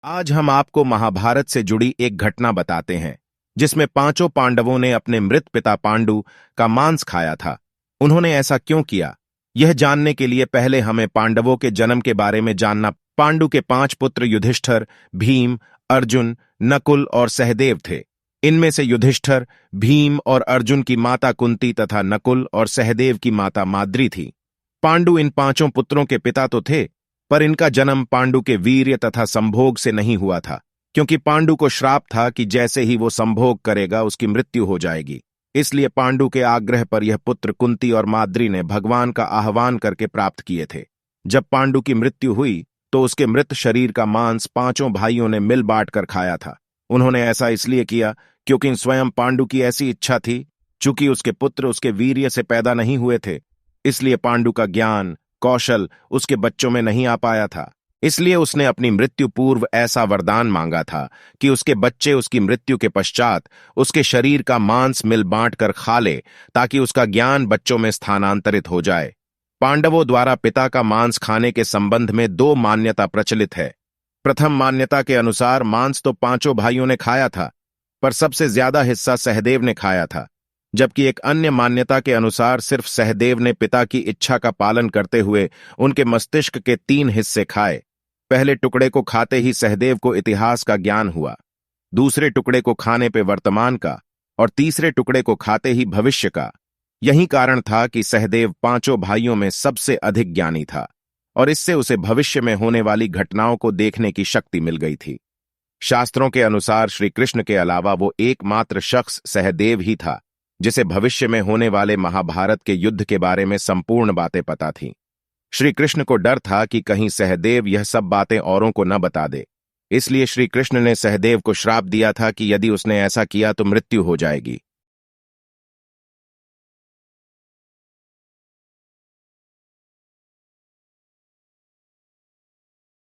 आज हम आपको महाभारत से जुड़ी एक घटना बताते हैं जिसमें पांचों पांडवों ने अपने मृत पिता पांडु का मांस खाया था। उन्होंने ऐसा क्यों किया, यह जानने के लिए पहले हमें पांडवों के जन्म के बारे में जानना। पांडु के 5 पुत्र युधिष्ठिर, भीम, अर्जुन, नकुल और सहदेव थे। इनमें से युधिष्ठिर, भीम और अर्जुन की माता कुंती तथा नकुल और सहदेव की माता माद्री थी। पांडु इन पांचों पुत्रों के पिता तो थे, पर इनका जन्म पांडु के वीर्य तथा संभोग से नहीं हुआ था, क्योंकि पांडु को श्राप था कि जैसे ही वो संभोग करेगा उसकी मृत्यु हो जाएगी। इसलिए पांडु के आग्रह पर यह पुत्र कुंती और माद्री ने भगवान का आह्वान करके प्राप्त किए थे। जब पांडु की मृत्यु हुई तो उसके मृत शरीर का मांस पांचों भाइयों ने मिल बांट कर खाया था। उन्होंने ऐसा इसलिए किया क्योंकि स्वयं पांडु की ऐसी इच्छा थी। चूंकि उसके पुत्र उसके वीर्य से पैदा नहीं हुए थे, इसलिए पांडु का ज्ञान कौशल उसके बच्चों में नहीं आ पाया था। इसलिए उसने अपनी मृत्यु पूर्व ऐसा वरदान मांगा था कि उसके बच्चे उसकी मृत्यु के पश्चात उसके शरीर का मांस मिल बांट कर खा ले, ताकि उसका ज्ञान बच्चों में स्थानांतरित हो जाए। पांडवों द्वारा पिता का मांस खाने के संबंध में 2 मान्यता प्रचलित है। प्रथम मान्यता के अनुसार मांस तो पांचों भाइयों ने खाया था, पर सबसे ज्यादा हिस्सा सहदेव ने खाया था। जबकि एक अन्य मान्यता के अनुसार सिर्फ सहदेव ने पिता की इच्छा का पालन करते हुए उनके मस्तिष्क के 3 हिस्से खाए। पहले टुकड़े को खाते ही सहदेव को इतिहास का ज्ञान हुआ, दूसरे टुकड़े को खाने पे वर्तमान का, और तीसरे टुकड़े को खाते ही भविष्य का। यही कारण था कि सहदेव पांचों भाइयों में सबसे अधिक ज्ञानी था, और इससे उसे भविष्य में होने वाली घटनाओं को देखने की शक्ति मिल गई थी। शास्त्रों के अनुसार श्री कृष्ण के अलावा वो एकमात्र शख्स सहदेव ही था जिसे भविष्य में होने वाले महाभारत के युद्ध के बारे में संपूर्ण बातें पता थीं। श्री कृष्ण को डर था कि कहीं सहदेव यह सब बातें औरों को न बता दे। इसलिए श्री कृष्ण ने सहदेव को श्राप दिया था कि यदि उसने ऐसा किया तो मृत्यु हो जाएगी।